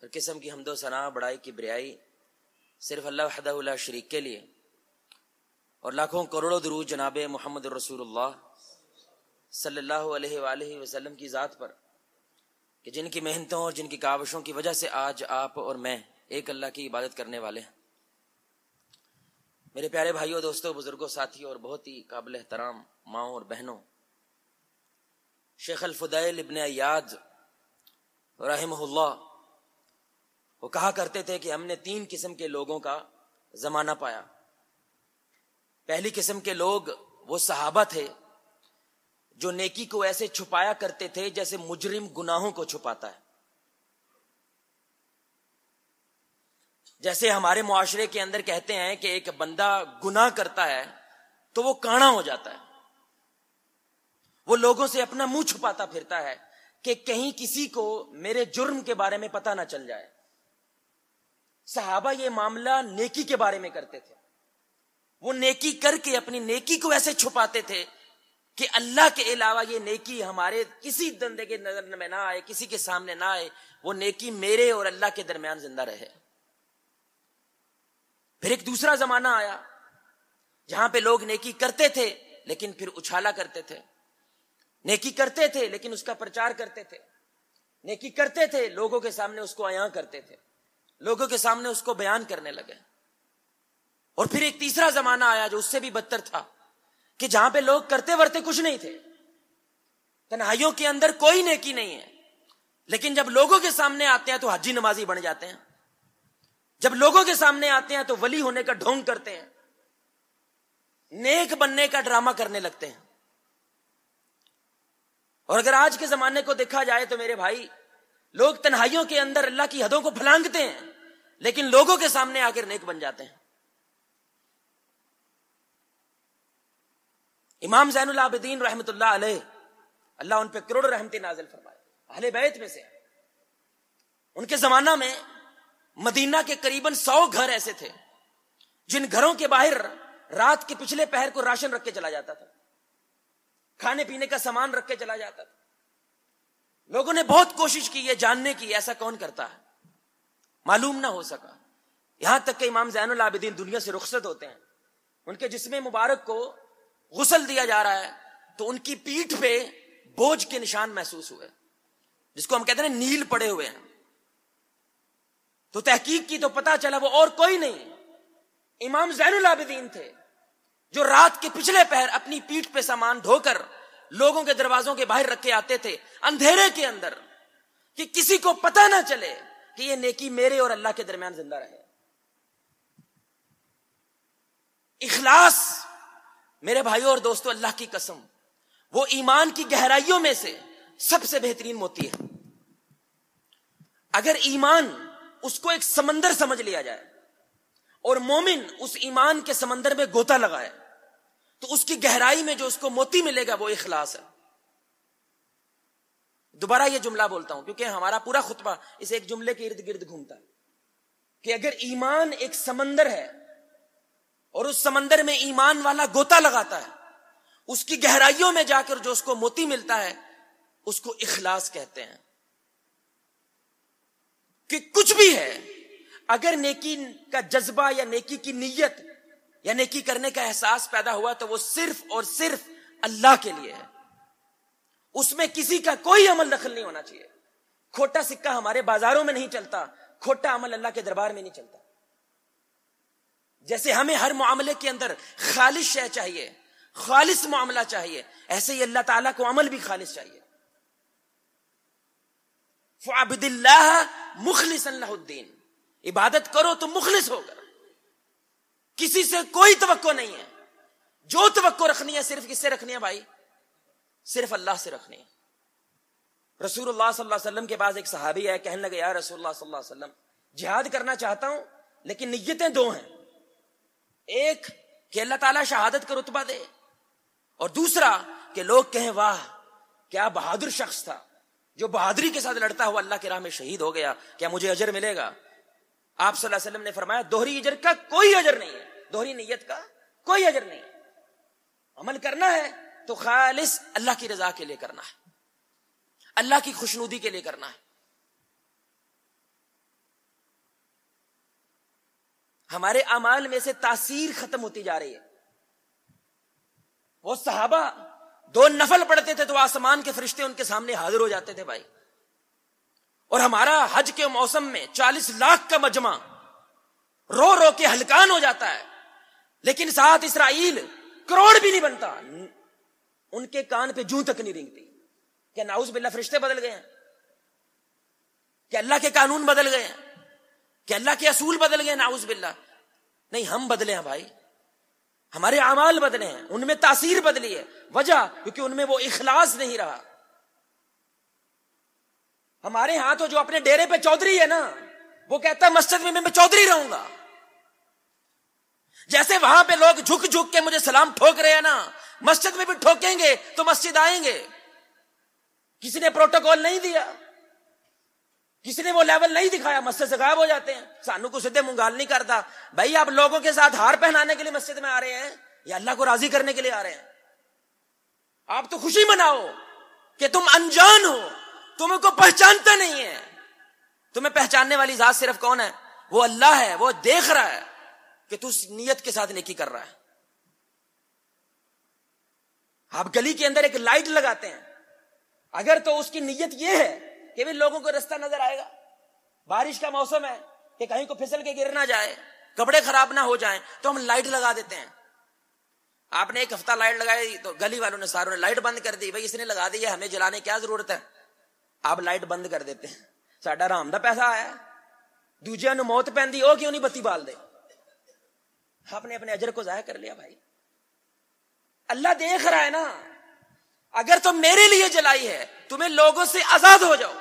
ہر قسم کی حمد و ثنا، بڑائی کی بریائی صرف اللہ وحدہ لا شریک کے لیے، اور لاکھوں کروڑوں درود جناب محمد رسول اللہ صلی اللہ علیہ وآلہ وسلم کی ذات پر، کہ جن کی محنتوں اور جن کی کاوشوں کی وجہ سے آج آپ اور میں ایک اللہ کی عبادت کرنے والے ہیں۔ میرے پیارے بھائیوں، دوستوں، بزرگوں، ساتھیوں اور بہت ہی قابل احترام ماؤں اور بہنوں، شیخ الفضیل ابن عیاض رحمہ اللہ وہ کہا کرتے تھے کہ ہم نے 3 قسم کے لوگوں کا زمانہ پایا۔ پہلی قسم کے لوگ وہ صحابہ تھے جو نیکی کو ایسے چھپایا کرتے تھے جیسے مجرم گناہوں کو چھپاتا ہے۔ جیسے ہمارے معاشرے کے اندر کہتے ہیں کہ ایک بندہ گناہ کرتا ہے تو وہ کانا ہو جاتا ہے، وہ لوگوں سے اپنا منہ چھپاتا پھرتا ہے کہ کہیں کسی کو میرے جرم کے بارے میں پتہ نہ چل جائے۔ صحابہ یہ معاملہ نیکی کے بارے میں کرتے تھے، وہ نیکی کر کے اپنی نیکی کو ایسے چھپاتے تھے کہ اللہ کے علاوہ یہ نیکی ہمارے کسی بندے کے نظر میں نہ آئے، کسی کے سامنے نہ آئے، وہ نیکی میرے اور اللہ کے درمیان زندہ رہے۔ پھر ایک دوسرا زمانہ آیا جہاں پہ لوگ نیکی کرتے تھے لیکن پھر اچھالا کرتے تھے، نیکی کرتے تھے لیکن اس کا پرچار کرتے تھے، نیکی کرتے تھے لوگوں کے سامنے اس کو عیاں کرتے تھے، لوگوں کے سامنے اس کو بیان کرنے لگے۔ اور پھر ایک تیسرا زمانہ آیا جو اس سے بھی بدتر تھا، کہ جہاں پہ لوگ کرتے ورتے کچھ نہیں تھے، تنہائیوں کے اندر کوئی نیکی نہیں ہے، لیکن جب لوگوں کے سامنے آتے ہیں تو حجی نمازی بن جاتے ہیں، جب لوگوں کے سامنے آتے ہیں تو ولی ہونے کا ڈھونگ کرتے ہیں، نیک بننے کا ڈرامہ کرنے لگتے ہیں۔ اور اگر آج کے زمانے کو دیکھا جائے تو میرے بھائی، لوگ تنہائیوں کے اندر اللہ کی حدوں کو پھلانگتے ہیں لیکن لوگوں کے سامنے آ کر نیک بن جاتے ہیں۔ امام زین العابدین رحمت اللہ علیہ، اللہ ان پہ کروڑ رحمتیں نازل فرمائے، اہل بیت میں سے ہیں۔ ان کے زمانہ میں مدینہ کے قریباً 100 گھر ایسے تھے جن گھروں کے باہر رات کے پچھلے پہر کو راشن رکھ کے چلا جاتا تھا، کھانے پینے کا سامان رکھ کے چلا جاتا تھا۔ لوگوں نے بہت کوشش کی یہ جاننے کی ایسا کون کرتا ہے، معلوم نہ ہو سکا، یہاں تک کہ امام زین العابدین دنیا سے رخصت ہوتے ہیں، ان کے جسم مبارک کو غسل دیا جا رہا ہے تو ان کی پیٹھ پہ بوجھ کے نشان محسوس ہوئے، جس کو ہم کہتے ہیں نیل پڑے ہوئے ہیں۔ تو تحقیق کی تو پتا چلا وہ اور کوئی نہیں، امام زین العابدین تھے جو رات کے پچھلے پہر اپنی پیٹھ پہ سامان ڈھو کر لوگوں کے دروازوں کے باہر رکھ کے آتے تھے اندھیرے کے اندر، کہ کسی کو پتہ نہ چلے کہ یہ نیکی میرے اور اللہ کے درمیان زندہ رہے۔ اخلاص میرے بھائیوں اور دوستوں، اللہ کی قسم، وہ ایمان کی گہرائیوں میں سے سب سے بہترین موتی ہے۔ اگر ایمان اس کو ایک سمندر سمجھ لیا جائے اور مومن اس ایمان کے سمندر میں گوتا لگائے تو اس کی گہرائی میں جو اس کو موتی ملے گا وہ اخلاص ہے۔ دوبارہ یہ جملہ بولتا ہوں کیونکہ ہمارا پورا خطبہ اس ایک جملے کے ارد گرد گھومتا ہے کہ اگر ایمان ایک سمندر ہے اور اس سمندر میں ایمان والا گوتا لگاتا ہے، اس کی گہرائیوں میں جا کر جو اس کو موتی ملتا ہے اس کو اخلاص کہتے ہیں۔ کہ کچھ بھی ہے، اگر نیکی کا جذبہ یا نیکی کی نیت یا نیکی کرنے کا احساس پیدا ہوا تو وہ صرف اور صرف اللہ کے لیے ہے، اس میں کسی کا کوئی عمل دخل نہیں ہونا چاہیے۔ کھوٹا سکہ ہمارے بازاروں میں نہیں چلتا، کھوٹا عمل اللہ کے دربار میں نہیں چلتا۔ جیسے ہمیں ہر معاملے کے اندر خالص شے چاہیے، خالص معاملہ چاہیے، ایسے ہی اللہ تعالیٰ کو عمل بھی خالص چاہیے۔ فَعَبِدِ اللَّهَ مُخْلِصًا لَهُ الدِّينَ، عبادت کرو تو مخلص ہو کر، کسی سے کوئی توقع نہیں ہے۔ جو توقع رکھنی ہے صرف کس سے رکھنی ہے بھائی؟ صرف اللہ سے رکھنی ہے۔ رسول اللہ صلی اللہ علیہ وسلم کے پاس ایک صحابی ہے، کہنے لگے یا رسول اللہ صلی اللہ علیہ وسلم، جہاد کرنا چاہتا ہوں لیکن نیتیں 2 ہیں، ایک کہ اللہ تعالیٰ شہادت کا رتبہ دے، اور دوسرا کہ لوگ کہیں واہ کیا بہادر شخص تھا جو بہادری کے ساتھ لڑتا ہوا اللہ کی راہ میں شہید ہو گیا، کیا مجھے اجر ملے گا؟ آپ صلی اللہ علیہ وسلم نے فرمایا دوہری اجر کا کوئی اجر نہیں ہے، دوہری نیت کا کوئی اجر نہیں ہے۔ عمل کرنا ہے تو خالص اللہ کی رضا کے لیے کرنا ہے، اللہ کی خوشنودی کے لیے کرنا ہے۔ ہمارے اعمال میں سے تاثیر ختم ہوتی جا رہی ہے. وہ صحابہ 2 نفل پڑھتے تھے تو آسمان کے فرشتے ان کے سامنے حاضر ہو جاتے تھے بھائی. اور ہمارا حج کے موسم میں 40 لاکھ کا مجمع رو رو کے ہلکان ہو جاتا ہے، لیکن ساتھ اسرائیل کروڑ بھی نہیں بنتا، ان کے کان پہ جوں تک نہیں رینگتی. کیا نعوذ باللہ فرشتے بدل گئے ہیں؟ کہ اللہ کے قانون بدل گئے ہیں؟ کہ اللہ کے اصول بدل گئے ہیں؟ نعوذ باللہ. نہیں، ہم بدلے ہیں بھائی، ہمارے اعمال بدلے ہیں، ان میں تاثیر بدلی ہے. وجہ کیونکہ ان میں وہ اخلاص نہیں رہا. ہمارے ہاں تو جو اپنے ڈیرے پہ چودھری ہے نا، وہ کہتا ہے مسجد میں میں چودھری رہوں گا. جیسے وہاں پہ لوگ جھک جھک کے مجھے سلام ٹھوک رہے ہیں نا، مسجد میں بھی ٹھوکیں گے تو مسجد آئیں گے. کسی نے پروٹوکول نہیں دیا، کسی نے وہ لیول نہیں دکھایا، مسجد سے غائب ہو جاتے ہیں. سانو کو سدھے منگال نہیں کرتا. بھائی آپ لوگوں کے ساتھ ہار پہنانے کے لیے مسجد میں آ رہے ہیں یا اللہ کو راضی کرنے کے لیے آ رہے ہیں؟ آپ تو خوشی مناؤ کہ تم انجان ہو، تمہیں کو پہچانتا نہیں ہے. تمہیں پہچاننے والی ذات صرف کون ہے؟ وہ اللہ ہے. وہ دیکھ رہا ہے کہ تو اس نیت کے ساتھ نیکی کر رہا ہے. آپ گلی کے اندر ایک لائٹ لگاتے ہیں، اگر تو اس کی نیت یہ ہے کہ بھی لوگوں کو رستہ نظر آئے گا، بارش کا موسم ہے کہ کہیں کو پھسل کے گر نہ جائے، کپڑے خراب نہ ہو جائیں، تو ہم لائٹ لگا دیتے ہیں. آپ نے 1 ہفتہ لائٹ لگائی تو گلی والوں نے ساروں نے لائٹ بند کر دی. بھائی اس نے لگا دی ہے، ہمیں جلانے کیا ضرورت ہے؟ آپ لائٹ بند کر دیتے ہیں. ساڈا آرام دا پیسہ آیا، دوجیاں نو موت پیندی، او کیوں نہیں بتی بال دے؟ آپ نے اپنے اجر کو ضائع کر لیا بھائی. اللہ دیکھ رہا ہے نا. اگر تم میرے لیے جلائی ہے، تمہیں لوگوں سے آزاد ہو جاؤ،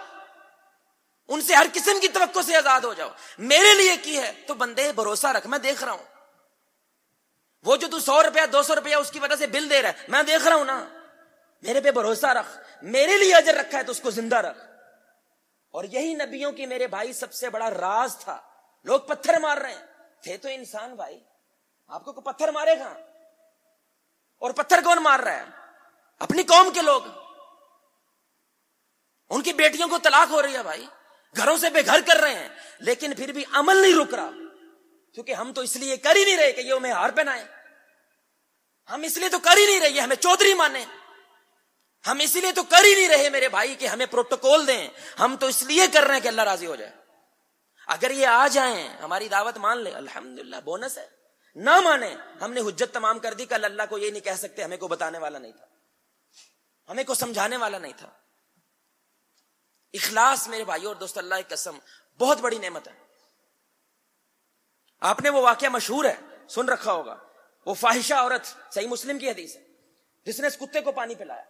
ان سے ہر قسم کی توقع سے آزاد ہو جاؤ. میرے لیے کی ہے تو بندے بھروسہ رکھ، میں دیکھ رہا ہوں. وہ جو تو 100 روپیہ 200 روپیہ اس کی وجہ سے بل دے رہا ہے، میں دیکھ رہا ہوں نا. میرے پہ بھروسہ رکھ، میرے لیے اجر رکھا ہے تو اس کو زندہ رکھ. اور یہی نبیوں کی میرے بھائی سب سے بڑا راز تھا. لوگ پتھر مار رہے ہیں، تھے تو انسان بھائی. آپ کو پتھر مارے گا؟ اور پتھر کون مار رہا ہے؟ اپنی قوم کے لوگ. ان کی بیٹیوں کو طلاق ہو رہی ہے بھائی، گھروں سے بے گھر کر رہے ہیں، لیکن پھر بھی عمل نہیں رک رہا. کیونکہ ہم تو اس لیے کر ہی نہیں رہے کہ یہ ہمیں ہار پہنائے. ہم اس لیے تو کر ہی نہیں رہے یہ ہمیں چودھری مانے. ہم اس لیے تو کر ہی نہیں رہے میرے بھائی کہ ہمیں پروٹوکول دیں. ہم تو اس لیے کر رہے ہیں کہ اللہ راضی ہو جائے. اگر یہ آ جائیں، ہماری دعوت مان لے، الحمدللہ بونس ہے. نہ مانے، ہم نے حجت تمام کر دی. کل اللہ کو یہ نہیں کہہ سکتے ہمیں کو بتانے والا نہیں تھا، ہمیں کو سمجھانے والا نہیں تھا. اخلاص میرے بھائیو اور دوست، اللہ کی قسم بہت بڑی نعمت ہے. آپ نے وہ واقعہ مشہور ہے سن رکھا ہوگا، وہ فاحشہ عورت، صحیح مسلم کی حدیث ہے، جس نے اس کتے کو پانی پلایا.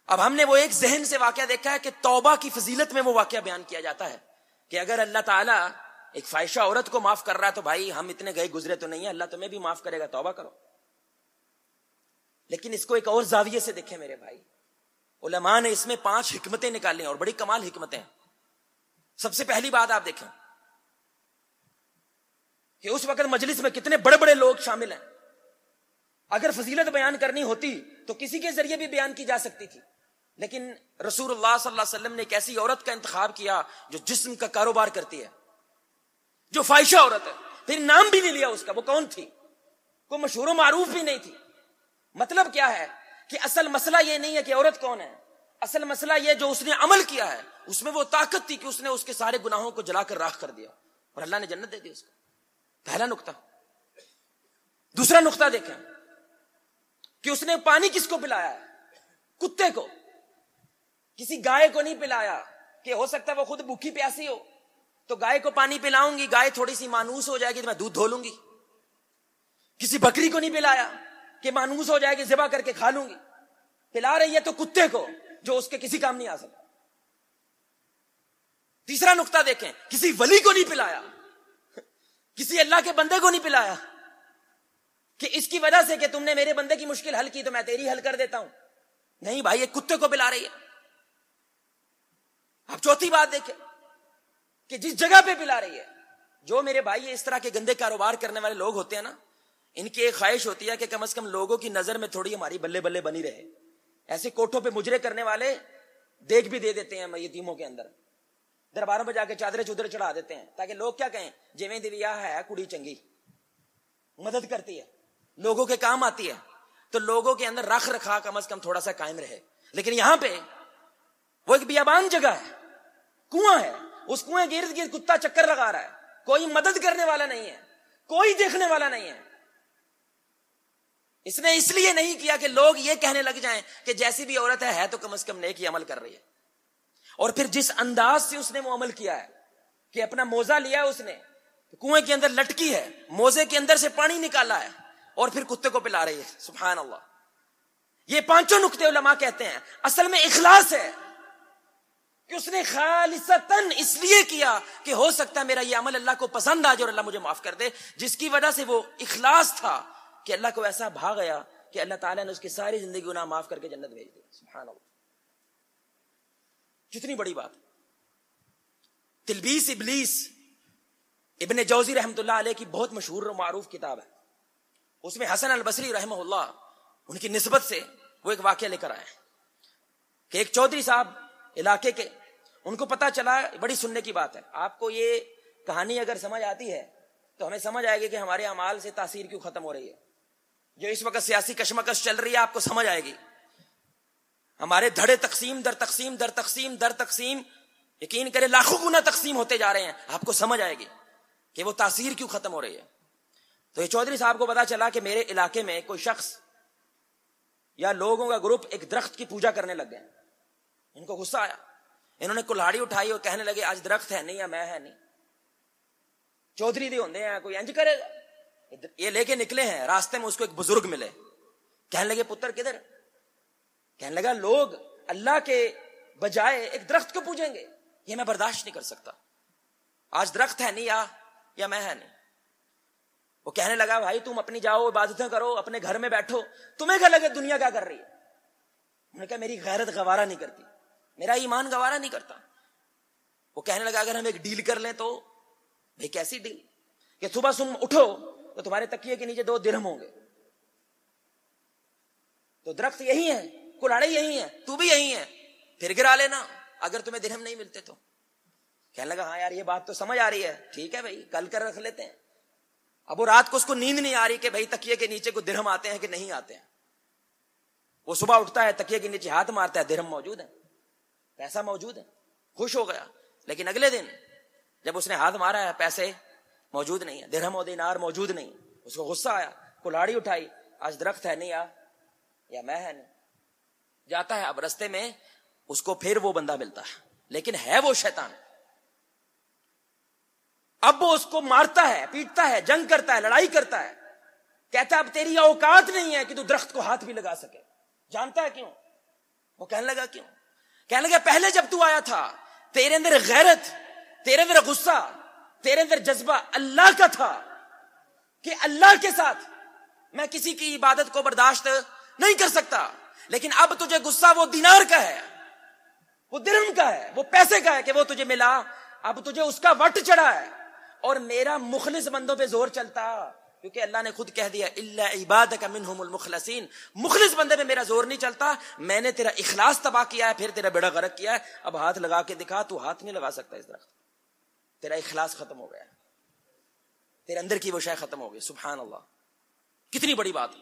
اب ہم نے وہ ایک ذہن سے واقعہ دیکھا ہے کہ توبہ کی فضیلت میں وہ واقعہ بیان کیا جاتا ہے کہ اگر اللہ تعالیٰ ایک فاحشہ عورت کو معاف کر رہا ہے تو بھائی ہم اتنے گئے گزرے تو نہیں ہیں، اللہ تمہیں بھی معاف کرے گا، توبہ کرو. لیکن اس کو ایک اور زاویے سے دیکھیں میرے بھائی. علماء نے اس میں 5 حکمتیں نکالی ہیں اور بڑی کمال حکمتیں ہیں. سب سے پہلی بات آپ دیکھیں کہ اس وقت مجلس میں کتنے بڑے بڑے لوگ شامل ہیں. اگر فضیلت بیان کرنی ہوتی تو کسی کے ذریعے بھی بیان کی جا سکتی تھی، لیکن رسول اللہ صلی اللہ علیہ وسلم نے ایک ایسی عورت کا انتخاب کیا جو جسم کا کاروبار کرتی ہے، جو فاحشہ عورت ہے. پھر نام بھی نہیں لیا اس کا، وہ کون تھی؟ کوئی مشہور و معروف بھی نہیں تھی. مطلب کیا ہے کہ اصل مسئلہ یہ نہیں ہے کہ عورت کون ہے، اصل مسئلہ یہ جو اس نے عمل کیا ہے اس میں وہ طاقت تھی کہ اس نے اس کے سارے گناہوں کو جلا کر راکھ کر دیا اور اللہ نے جنت دے دی اس کو. پہلا نقطہ. دوسرا نقطہ دیکھیں کہ اس نے پانی کس کو پلایا ہے؟ کتے کو، کسی گائے کو نہیں پلایا. کہ ہو سکتا ہے وہ خود بھوکی پیاسی ہو تو گائے کو پانی پلاؤں گی، گائے تھوڑی سی مانوس ہو جائے گی تو میں دودھ دھو لوں گی. کسی بکری کو نہیں پلایا کہ مانوس ہو جائے گی ذبح کر کے کھا لوں گی. پلا رہی ہے تو کتے کو جو اس کے کسی کام نہیں آ سکتا. تیسرا نقطہ دیکھیں، کسی ولی کو نہیں پلایا، کسی اللہ کے بندے کو نہیں پلایا کہ اس کی وجہ سے کہ تم نے میرے بندے کی مشکل حل کی تو میں تیری حل کر دیتا ہوں. نہیں بھائی، یہ کتے کو پلا رہی ہے. اب چوتھی بات دیکھیں کہ جس جگہ پہ پلا رہی ہے، جو میرے بھائی اس طرح کے گندے کاروبار کرنے والے لوگ ہوتے ہیں نا، ان کی ایک خواہش ہوتی ہے کہ کم از کم لوگوں کی نظر میں تھوڑی ہماری بلے بلے بنی رہے. ایسے کوٹھوں پہ مجرے کرنے والے دیکھ بھی دے دیتے ہیں یتیموں کے اندر. درباروں پہ جا کے چادریں چودرے چڑھا دیتے ہیں تاکہ لوگ کیا کہیں جویں دیویا ہے کڑی چنگی، مدد کرتی ہے، لوگوں کے کام آتی ہے، تو لوگوں کے اندر رکھ رکھا کم از کم تھوڑا سا قائم رہے. لیکن یہاں پہ وہ ایک بیابان جگہ ہے، کنواں ہے، اس کنویں کے ارد گرد کتا چکر لگا رہا ہے، کوئی مدد کرنے والا نہیں ہے، کوئی دیکھنے والا نہیں ہے. اس نے اس لیے نہیں کیا کہ لوگ یہ کہنے لگ جائیں کہ جیسی بھی عورت ہے تو کم از کم نیکی عمل کر رہی ہے. اور پھر جس انداز سے اس نے وہ عمل کیا ہے کہ اپنا موزہ لیا ہے، اس نے کنویں کے اندر لٹکی ہے، موزے کے اندر سے پانی نکالا ہے اور پھر کتے کو پلا رہی ہے. سبحان اللہ. یہ پانچوں نقطے علماء کہتے ہیں اصل میں اخلاص ہے کہ اس نے خالصتاً اس لیے کیا کہ ہو سکتا ہے میرا یہ عمل اللہ کو پسند آ جائے اور اللہ مجھے معاف کر دے، جس کی وجہ سے وہ اخلاص تھا کہ اللہ کو ایسا بھا گیا کہ اللہ تعالیٰ نے اس کی ساری زندگی گناہ معاف کر کے جنت بھیج دی. سبحان اللہ. کتنی بڑی بات. تلبیس ابلیس ابن جوزی رحمۃ اللہ علیہ کی بہت مشہور و معروف کتاب ہے. اس میں حسن البصری رحمہ اللہ ان کی نسبت سے وہ ایک واقعہ لے کر آئے کہ ایک چودھری صاحب علاقے کے، ان کو پتا چلا، بڑی سننے کی بات ہے، آپ کو یہ کہانی اگر سمجھ آتی ہے تو ہمیں سمجھ آئے گی کہ ہمارے اعمال سے تاثیر کیوں ختم ہو رہی ہے. جو اس وقت سیاسی کشمکش چل رہی ہے آپ کو سمجھ آئے گی. ہمارے دھڑے تقسیم در تقسیم در تقسیم در تقسیم، یقین کرے لاکھوں گنا تقسیم ہوتے جا رہے ہیں، آپ کو سمجھ آئے گی کہ وہ تاثیر کیوں ختم ہو رہی ہے. تو یہ چودھری صاحب کو پتا چلا کہ میرے علاقے میں کوئی شخص یا لوگوں کا گروپ ایک درخت کی پوجا کرنے لگ گئے. ان کو غصہ آیا، انہوں نے کلہاڑی اٹھائی اور کہنے لگے آج درخت ہے نہیں یا میں ہے نہیں، چودھری دی ہوندے ہیں کوئی انج کرے گا. یہ لے کے نکلے ہیں، راستے میں اس کو ایک بزرگ ملے، کہنے لگے پتر کدھر؟ کہنے لگا لوگ اللہ کے بجائے ایک درخت کو پوجیں گے، یہ میں برداشت نہیں کر سکتا، آج درخت ہے نہیں یا میں ہے نہیں. وہ کہنے لگا بھائی تم اپنی جاؤ عبادتیں کرو، اپنے گھر میں بیٹھو، تمہیں کیا لگے دنیا کیا کر رہی ہے؟ انہوں نے کہا میری غیرت گوارا نہیں کرتی، میرا ایمان گوارا نہیں کرتا. وہ کہنے لگا اگر ہم ایک ڈیل کر لیں تو. بھائی کیسی ڈیل؟ کہ صبح تم اٹھو تو تمہارے تکیے کے نیچے 2 درہم ہوں گے. تو درخت یہی ہے، کلاڑے یہی ہیں، تو بھی یہی ہے، پھر گرا لینا اگر تمہیں درہم نہیں ملتے تو. کہنے لگا ہاں یار یہ بات تو سمجھ آ رہی ہے، ٹھیک ہے بھائی کل کر رکھ لیتے ہیں. اب وہ رات کو اس کو نیند نہیں آ رہی کہ بھائی تکیے کے نیچے کو درہم آتے ہیں کہ نہیں آتے ہیں. وہ صبح اٹھتا ہے تکیے کے نیچے ہاتھ مارتا ہے، درہم موجود ہے، پیسہ موجود ہے، خوش ہو گیا. لیکن اگلے دن جب اس نے ہاتھ مارا ہے پیسے موجود نہیں ہے، درہم و دینار موجود نہیں. اس کو غصہ آیا، کلاڑی اٹھائی، آج درخت ہے نہیں یا میں ہے نہیں. جاتا ہے، اب رستے میں اس کو پھر وہ بندہ ملتا ہے، لیکن ہے وہ شیطان. اب وہ اس کو مارتا ہے، پیٹتا ہے، جنگ کرتا ہے، لڑائی کرتا ہے. کہتا ہے اب تیری اوقات نہیں ہے کہ تو درخت کو ہاتھ بھی لگا سکے. جانتا ہے کیوں؟ وہ کہنے لگا کیوں؟ کہنے لگا پہلے جب تو آیا تھا تیرے اندر غیرت، تیرے اندر غصہ، تیرے اندر جذبہ اللہ کا تھا کہ اللہ کے ساتھ میں کسی کی عبادت کو برداشت نہیں کر سکتا. لیکن اب تجھے غصہ وہ دینار کا ہے، وہ درہم کا ہے، وہ پیسے کا ہے کہ وہ تجھے ملا، اب تجھے اس کا وٹ چڑھا ہے. اور میرا مخلص بندوں پہ زور چلتا، کیونکہ اللہ نے خود کہہ دیا الا عبادک منہم المخلصین، مخلص بندے پہ میرا زور نہیں چلتا. میں نے تیرا اخلاص تباہ کیا ہے، پھر تیرا بیڑا غرق کیا ہے. اب ہاتھ لگا کے دکھا، تو ہاتھ نہیں لگا سکتا اس درخت، تیرا اخلاص ختم ہو گیا، تیرے اندر کی وہ شے ختم ہو گئی. سبحان اللہ. کتنی بڑی بات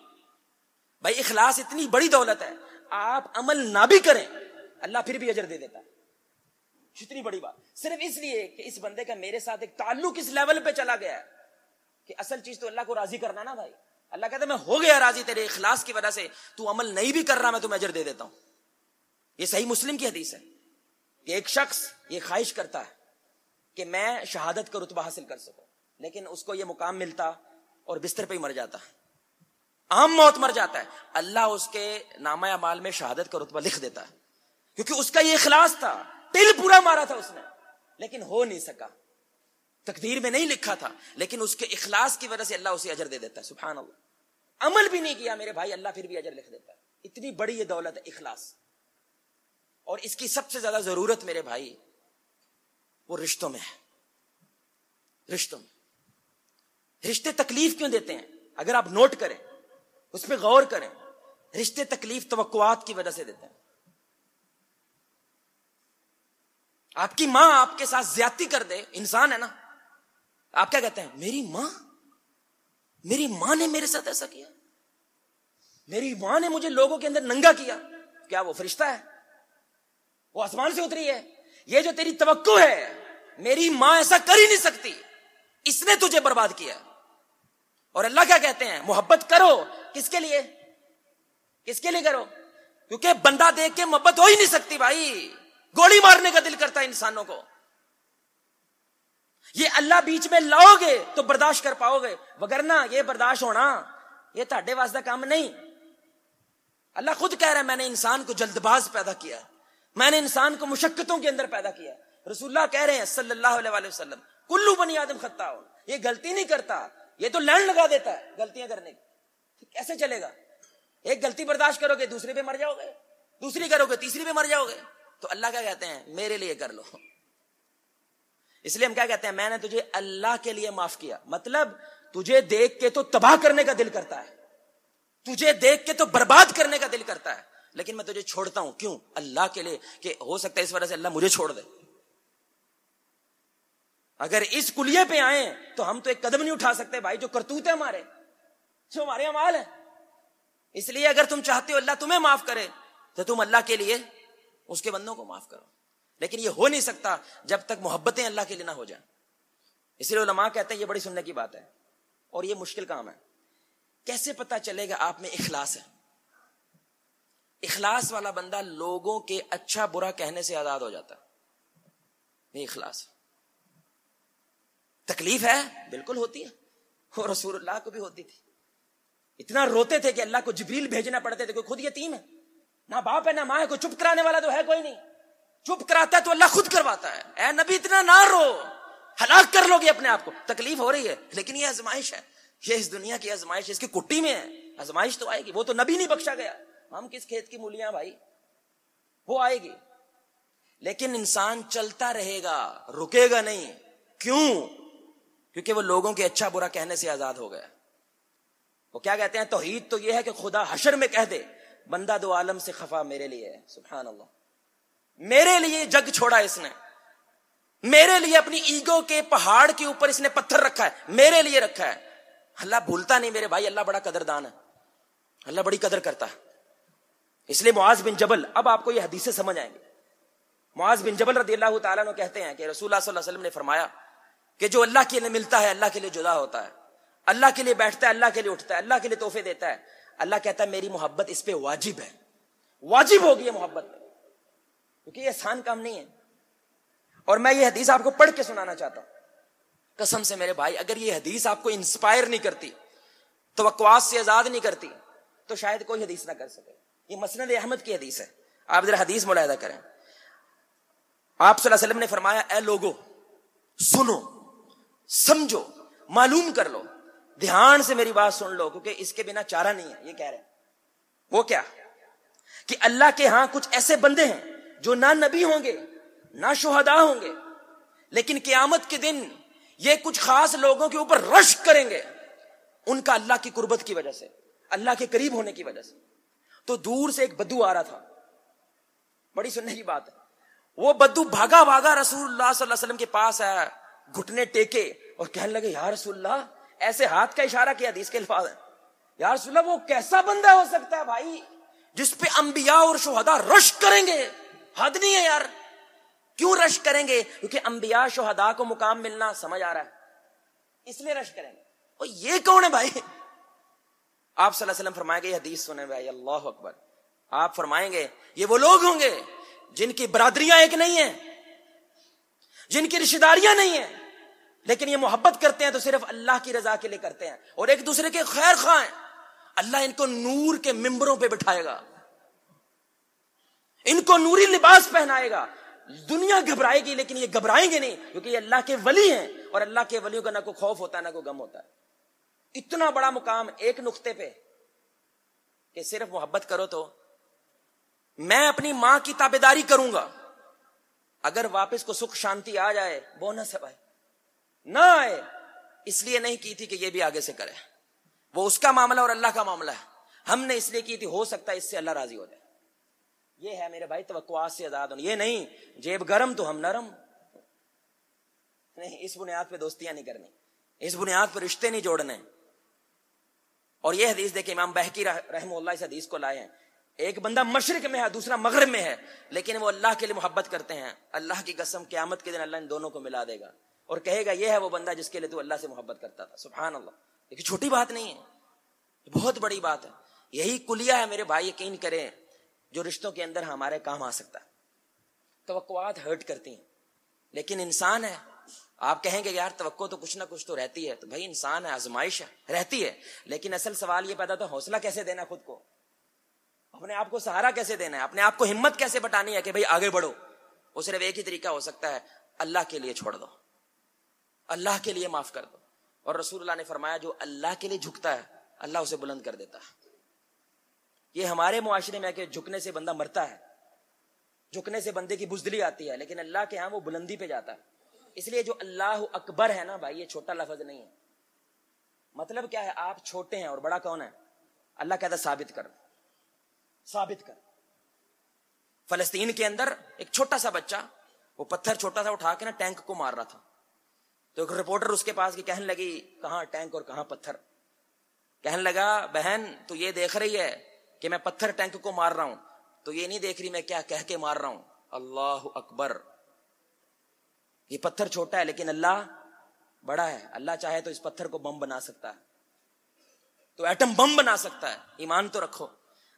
بھائی، اخلاص اتنی بڑی دولت ہے. آپ عمل نہ بھی کریں اللہ پھر بھی اجر دے دیتا ہے. کتنی بڑی بات، صرف اس لیے کہ اس بندے کا میرے ساتھ ایک تعلق اس لیول پہ چلا گیا ہے کہ اصل چیز تو اللہ کو راضی کرنا نا بھائی. اللہ کہتا ہے میں ہو گیا راضی تیرے اخلاص کی وجہ سے، تو عمل نہیں بھی کر رہا میں تمہیں اجر دے دیتا ہوں. یہ صحیح مسلم کی حدیث ہے کہ ایک شخص یہ خواہش کرتا ہے کہ میں شہادت کا رتبہ حاصل کر سکوں، لیکن اس کو یہ مقام ملتا اور بستر پہ ہی مر جاتا ہے، عام موت مر جاتا ہے. اللہ اس کے نامہ اعمال میں شہادت کا رتبہ لکھ دیتا ہے، کیونکہ اس کا یہ اخلاص تھا. دل پورا مارا تھا اس نے، لیکن ہو نہیں سکا، تقدیر میں نہیں لکھا تھا، لیکن اس کے اخلاص کی وجہ سے اللہ اسے اجر دے دیتا ہے. سبحان اللہ. عمل بھی نہیں کیا میرے بھائی، اللہ پھر بھی اجر لکھ دیتا ہے. اتنی بڑی یہ دولت ہے اخلاص. اور اس کی سب سے زیادہ ضرورت میرے بھائی وہ رشتوں میں ہے. رشتوں میں رشتے تکلیف کیوں دیتے ہیں؟ اگر آپ نوٹ کریں، اس پہ غور کریں، رشتے تکلیف توقعات کی وجہ سے دیتے ہیں. آپ کی ماں آپ کے ساتھ زیادتی کر دے، انسان ہے نا، آپ کیا کہتے ہیں؟ میری ماں نے میرے ساتھ ایسا کیا، میری ماں نے مجھے لوگوں کے اندر ننگا کیا. کیا وہ فرشتہ ہے؟ وہ آسمان سے اتری ہے؟ یہ جو تیری توقع ہے میری ماں ایسا کر ہی نہیں سکتی، اس نے تجھے برباد کیا. اور اللہ کیا کہتے ہیں؟ محبت کرو. کس کے لیے؟ کس کے لیے کرو؟ کیونکہ بندہ دیکھ کے محبت ہو ہی نہیں سکتی بھائی، گولی مارنے کا دل کرتا ہے انسانوں کو. یہ اللہ بیچ میں لاؤ گے تو برداشت کر پاؤ گے، وگرنہ یہ برداشت ہونا یہ تہاڈے واسطے کام نہیں. اللہ خود کہہ رہا ہے میں نے انسان کو جلد باز پیدا کیا، میں نے انسان کو مشقتوں کے اندر پیدا کیا. رسول اللہ کہہ رہے ہیں صلی اللہ علیہ وسلم کلو بنی آدم خطا، یہ غلطی نہیں کرتا، یہ تو لائن لگا دیتا ہے غلطیاں کرنے کی. کیسے چلے گا؟ ایک غلطی برداشت کرو گے دوسرے پہ مر جاؤ گے، دوسری کرو گے تیسری پہ مر جاؤ گے. تو اللہ کیا کہتے ہیں؟ میرے لیے کر لو. اس لیے ہم کیا کہتے ہیں؟ میں نے تجھے اللہ کے لیے معاف کیا. مطلب تجھے دیکھ کے تو تباہ کرنے کا دل کرتا ہے، تجھے دیکھ کے تو برباد کرنے کا دل کرتا ہے، لیکن میں تجھے چھوڑتا ہوں. کیوں؟ اللہ کے لیے، کہ ہو سکتا ہے اس وجہ سے اللہ مجھے چھوڑ دے. اگر اس کلیے پہ آئیں تو ہم تو ایک قدم نہیں اٹھا سکتے بھائی، جو کرتوت ہے ہمارے، جو ہمارے اعمال ہیں. اس لیے اگر تم چاہتے ہو اللہ تمہیں معاف کرے تو تم اللہ کے لیے اس کے بندوں کو معاف کرو. لیکن یہ ہو نہیں سکتا جب تک محبتیں اللہ کے لیے نہ ہو جائیں. اس لیے علماء کہتے ہیں یہ بڑی سننے کی بات ہے اور یہ مشکل کام ہے. کیسے پتا چلے گا آپ میں اخلاص ہے؟ اخلاص والا بندہ لوگوں کے اچھا برا کہنے سے آزاد ہو جاتا ہے. یہ اخلاص. تکلیف ہے بالکل ہوتی ہے، اور رسول اللہ کو بھی ہوتی تھی. اتنا روتے تھے کہ اللہ کو جبریل بھیجنا پڑتے تھے. کوئی خود یتیم ہے، نہ باپ ہے نہ ماں ہے، کوئی چپ کرانے والا تو ہے کوئی نہیں. چپ کراتا ہے تو اللہ خود کرواتا ہے. اے نبی اتنا نہ رو، ہلاک کر لو گے اپنے آپ کو. تکلیف ہو رہی ہے لیکن یہ آزمائش ہے، یہ اس دنیا کی آزمائش، اس کی کٹی میں ہے. آزمائش تو آئے گی، وہ تو نبی نہیں بخشا گیا، ہم کس کھیت کی مولیاں بھائی، وہ آئے گی. لیکن انسان چلتا رہے گا، رکے گا نہیں. کیوں؟ کیونکہ وہ لوگوں کے اچھا برا کہنے سے آزاد ہو گیا. وہ کیا کہتے ہیں؟ توحید تو یہ ہے کہ خدا حشر میں کہہ دے بندہ دو عالم سے خفا میرے لیے ہے. سبحان اللہ. میرے لیے جگ چھوڑا اس نے، میرے لیے اپنی ایگو کے پہاڑ کے اوپر اس نے پتھر رکھا ہے، میرے لیے رکھا ہے. اللہ بھولتا نہیں میرے بھائی، اللہ بڑا قدردان ہے، اللہ بڑی قدر کرتا ہے. اس لیے معاذ بن جبل، اب آپ کو یہ حدیثیں سمجھ آئیں گے. معاذ بن جبل رضی اللہ تعالیٰ عنہ کہتے ہیں کہ رسول اللہ صلی اللہ علیہ وسلم نے فرمایا کہ جو اللہ کے لیے ملتا ہے اللہ کے لیے جدا ہوتا ہے، اللہ کے لیے بیٹھتا ہے اللہ کے لیے اٹھتا ہے، اللہ کے لیے تحفے دیتا ہے. اللہ کہتا ہے میری محبت اس پہ واجب ہے، واجب ہوگی یہ محبت، کیونکہ یہ آسان کام نہیں ہے. اور میں یہ حدیث آپ کو پڑھ کے سنانا چاہتا ہوں. قسم سے میرے بھائی، اگر یہ حدیث آپ کو انسپائر نہیں کرتی، توقعات سے آزاد نہیں کرتی، تو شاید کوئی حدیث نہ کر سکے. یہ مسند احمد کی حدیث ہے. آپ ذرا حدیث ملاحظہ کریں. آپ صلی اللہ علیہ وسلم نے فرمایا اے لوگو سنو، سمجھو، معلوم کر لو، دھیان سے میری بات سن لو، کیونکہ اس کے بنا چارہ نہیں ہے. یہ کہہ رہے ہیں وہ کیا کہ اللہ کے ہاں کچھ ایسے بندے ہیں جو نہ نبی ہوں گے نہ شہداء ہوں گے، لیکن قیامت کے دن یہ کچھ خاص لوگوں کے اوپر رشک کریں گے، ان کا اللہ کی قربت کی وجہ سے، اللہ کے قریب ہونے کی وجہ سے. تو دور سے ایک بدو آ رہا تھا، بڑی سننے کی بات ہے. وہ بدو بھاگا بھاگا رسول اللہ صلی اللہ علیہ وسلم کے پاس آیا، گھٹنے ٹیکے اور کہنے لگے یا رسول اللہ، ایسے ہاتھ کا اشارہ کیا، حدیث کے الفاظ ہیں، یا رسول اللہ وہ کیسا بندہ ہو سکتا ہے بھائی جس پہ انبیاء اور شہداء رشک کریں گے؟ حد نہیں ہے یار. کیوں رشک کریں گے؟ کیونکہ انبیاء شہداء کو مقام ملنا سمجھ آ رہا ہے، اس لیے رشک کریں گے. اور یہ کون ہے بھائی؟ آپ صلی اللہ علیہ وسلم فرمائیں گے، یہ حدیث سنیں بھائی، اللہ اکبر. آپ فرمائیں گے یہ وہ لوگ ہوں گے جن کی برادریاں ایک نہیں ہیں، جن کی رشتہ داریاں نہیں ہیں، لیکن یہ محبت کرتے ہیں تو صرف اللہ کی رضا کے لیے کرتے ہیں اور ایک دوسرے کے خیر خواہ ہیں. اللہ ان کو نور کے ممبروں پہ بٹھائے گا، ان کو نوری لباس پہنائے گا. دنیا گھبرائے گی لیکن یہ گھبرائیں گے نہیں، کیونکہ یہ اللہ کے ولی ہیں اور اللہ کے ولیوں کا نہ کوئی خوف ہوتا ہے نہ کوئی غم ہوتا ہے. اتنا بڑا مقام ایک نقطے پہ کہ صرف محبت کرو. تو میں اپنی ماں کی تابعداری کروں گا، اگر واپس کو سکھ شانتی آ جائے بونس ہے بھائی، نہ آئے اس لیے نہیں کی تھی کہ یہ بھی آگے سے کرے، وہ اس کا معاملہ اور اللہ کا معاملہ ہے. ہم نے اس لیے کی تھی، ہو سکتا ہے اس سے اللہ راضی ہو جائے. یہ ہے میرے بھائی توقعات سے آزاد ہونا. یہ نہیں جیب گرم تو ہم نرم نہیں. اس بنیاد پہ دوستیاں نہیں کرنی, اس بنیاد پہ رشتے نہیں جوڑنے. اور یہ حدیث دیکھیں امام بہقی رحمہ اللہ اس حدیث کو لائے ہیں. ایک بندہ مشرق میں ہے دوسرا مغرب میں ہے, لیکن وہ اللہ کے لیے محبت کرتے ہیں. اللہ کی قسم قیامت کے دن اللہ ان دونوں کو ملا دے گا اور کہے گا یہ ہے وہ بندہ جس کے لیے تو اللہ سے محبت کرتا تھا. سبحان اللہ. یہ چھوٹی بات نہیں ہے, بہت بڑی بات ہے. یہی کلیہ ہے میرے بھائی, یقین کریں, جو رشتوں کے اندر ہمارے کام آ سکتا ہے. توقعات ہرٹ کرتی ہیں, لیکن انسان ہے. آپ کہیں گے یار توقع تو کچھ نہ کچھ تو رہتی ہے, تو بھائی انسان ہے, آزمائش ہے, رہتی ہے. لیکن اصل سوال یہ پیدا ہوتا ہے حوصلہ کیسے دینا خود کو, اپنے آپ کو سہارا کیسے دینا ہے, اپنے آپ کو ہمت کیسے بٹانی ہے کہ بھائی آگے بڑھو. وہ صرف ایک ہی طریقہ ہو سکتا ہے, اللہ کے لیے چھوڑ دو, اللہ کے لیے معاف کر دو. اور رسول اللہ نے فرمایا جو اللہ کے لیے جھکتا ہے اللہ اسے بلند کر دیتا ہے. یہ ہمارے معاشرے میں کہ جھکنے سے بندہ مرتا ہے, جھکنے سے بندے کی بزدلی آتی ہے, لیکن اللہ کے ہاں وہ بلندی پہ جاتا ہے. اس لیے جو اللہ اکبر ہے نا بھائی, یہ چھوٹا لفظ نہیں ہے. مطلب کیا ہے, آپ چھوٹے ہیں اور بڑا کون ہے, اللہ کہتا ہے ثابت کر, ثابت کر. فلسطین کے اندر ایک چھوٹا سا بچہ وہ پتھر چھوٹا سا اٹھا کے نا ٹینک کو مار رہا تھا. تو ایک رپورٹر اس کے پاس کی کہنے لگی کہاں ٹینک اور کہاں پتھر. کہنے لگا بہن تو یہ دیکھ رہی ہے کہ میں پتھر ٹینک کو مار رہا ہوں, تو یہ نہیں دیکھ رہی میں کیا کہہ کے مار رہا ہوں. اللہ اکبر. یہ پتھر چھوٹا ہے لیکن اللہ بڑا ہے. اللہ چاہے تو اس پتھر کو بم بنا سکتا ہے, تو ایٹم بم بنا سکتا ہے. ایمان تو رکھو.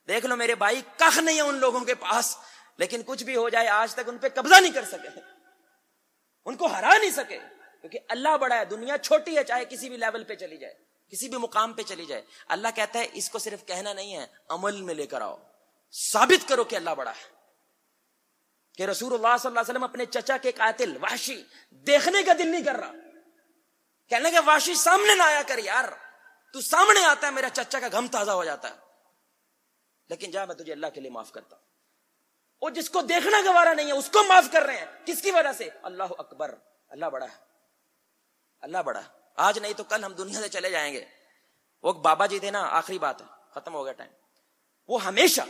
دیکھ لو میرے بھائی, کخ نہیں ہے ان لوگوں کے پاس, لیکن کچھ بھی ہو جائے آج تک ان پہ قبضہ نہیں کر سکے, ان کو ہرا نہیں سکے, کیونکہ اللہ بڑا ہے. دنیا چھوٹی ہے, چاہے کسی بھی لیول پہ چلی جائے, کسی بھی مقام پہ چلی جائے. اللہ کہتا ہے اس کو صرف کہنا نہیں ہے, عمل میں لے کر آؤ, ثابت کرو کہ اللہ بڑا ہے. کہ رسول اللہ صلی اللہ علیہ وسلم اپنے چچا کے قاتل وحشی دیکھنے کا دل نہیں کر رہا, کہنے کہ وحشی سامنے نہ آیا کر یار, تو سامنے آتا ہے میرا چچا کا غم تازہ ہو جاتا ہے. لیکن جا میں تجھے اللہ کے لیے معاف کرتا ہوں. اور جس کو دیکھنا گوارا نہیں ہے اس کو معاف کر رہے ہیں, کس کی وجہ سے, اللہ اکبر, اللہ بڑا ہے, اللہ بڑا ہے. آج نہیں تو کل ہم دنیا سے چلے جائیں گے. وہ بابا جی تھے نا, آخری بات ہے, ختم ہو گیا ٹائم, وہ ہمیشہ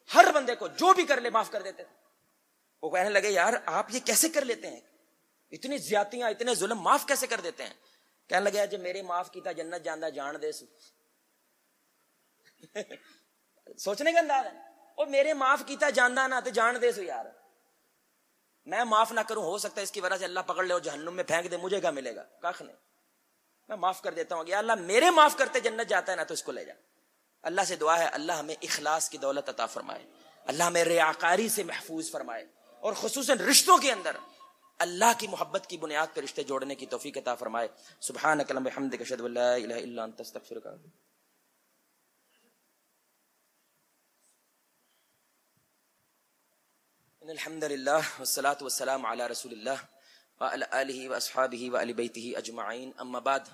ہر بندے کو جو بھی کر لے معاف کر دیتے تھے. وہ کہنے لگے یار آپ یہ کیسے کر لیتے ہیں, اتنی زیادتیاں اتنے ظلم معاف کیسے کر دیتے ہیں. کہنے لگے جب میرے معاف کیتا جنت جاندہ جان دے سو. سوچنے کا انداز ہے, اور میرے معاف کیتا جاندہ نہ تے جان دے سو یار, میں معاف نہ کروں, ہو سکتا ہے اس کی وجہ سے اللہ پکڑ لے اور جہنم میں پھینک دے, مجھے کیا ملے گا, کخ نہیں. میں معاف کر دیتا ہوں, یا اللہ میرے معاف کرتے جنت جاتا ہے نا تو اس کو لے جا. اللہ سے دعا ہے اللہ ہمیں اخلاص کی دولت عطا فرمائے, اللہ ہمیں ریاکاری سے محفوظ فرمائے, اور خصوصاً رشتوں کے اندر اللہ کی محبت کی بنیاد پر رشتے جوڑنے کی توفیق عطا فرمائے. سبحانک اللہم وبحمدک اشہد ان لا الہ الا انت استغفرک. ان الحمد للہ والصلاة والسلام علی رسول اللہ وعلی آلہ واصحابہ وآل بیتہ اجمعین. اما بعد,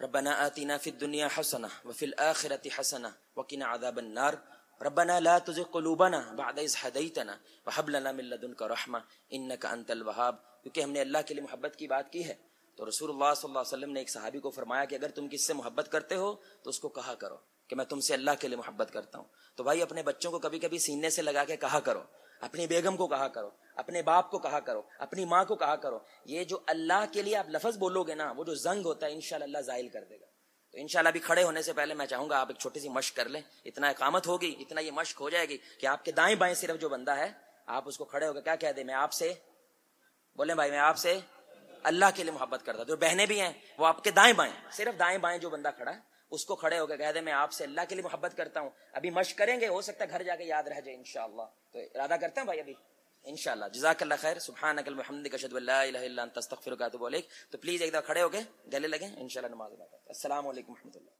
ربنا آتنا فی الدنیا حسنہ وفی الآخرۃ حسنہ وقنا عذاب النار. ربنا لا تزغ قلوبنا بعد اذ ہدیتنا وہب لنا من لدنک رحمہ انک انت الوہاب. کیونکہ ہم نے اللہ کے لیے محبت کی بات کی ہے, تو رسول اللہ صلی اللہ علیہ وسلم نے ایک صحابی کو فرمایا کہ اگر تم کس سے محبت کرتے ہو تو اس کو کہا کرو کہ میں تم سے اللہ کے لیے محبت کرتا ہوں. تو بھائی اپنے بچوں کو کبھی کبھی سینے سے لگا کے کہا کرو, اپنی بیگم کو کہا کرو, اپنے باپ کو کہا کرو, اپنی ماں کو کہا کرو. یہ جو اللہ کے لیے آپ لفظ بولو گے نا, وہ جو زنگ ہوتا ہے انشاءاللہ اللہ زائل کر دے گا. تو انشاءاللہ ابھی کھڑے ہونے سے پہلے میں چاہوں گا آپ ایک چھوٹی سی مشق کر لیں. اتنا اقامت ہوگی, اتنا یہ مشق ہو جائے گی کہ آپ کے دائیں بائیں صرف جو بندہ ہے آپ اس کو کھڑے ہو کے کیا کہہ دیں, میں آپ سے, بولیں بھائی میں آپ سے اللہ کے لیے محبت کرتا ہوں. جو بہنیں بھی ہیں وہ آپ کے دائیں بائیں, صرف دائیں بائیں جو بندہ کھڑا ہے اس کو کھڑے ہو کے کہہ دیں میں آپ سے اللہ کے لیے محبت کرتا ہوں. ابھی مشق کریں گے, ہو سکتا ہے گھر جا کے یاد رہ جائے انشاءاللہ. تو ارادہ کرتے ہیں بھائی ابھی انشاءاللہ. جزاک اللہ خیر. سبحانک اللہم وبحمدک اشہد ان لا الہ الا انت استغفرک واتوب الیک. تو پلیز ایک دفعہ کھڑے ہو کے گلے لگیں, انشاءاللہ نماز ادا کرتے ہیں. السلام علیکم ورحمۃ اللہ.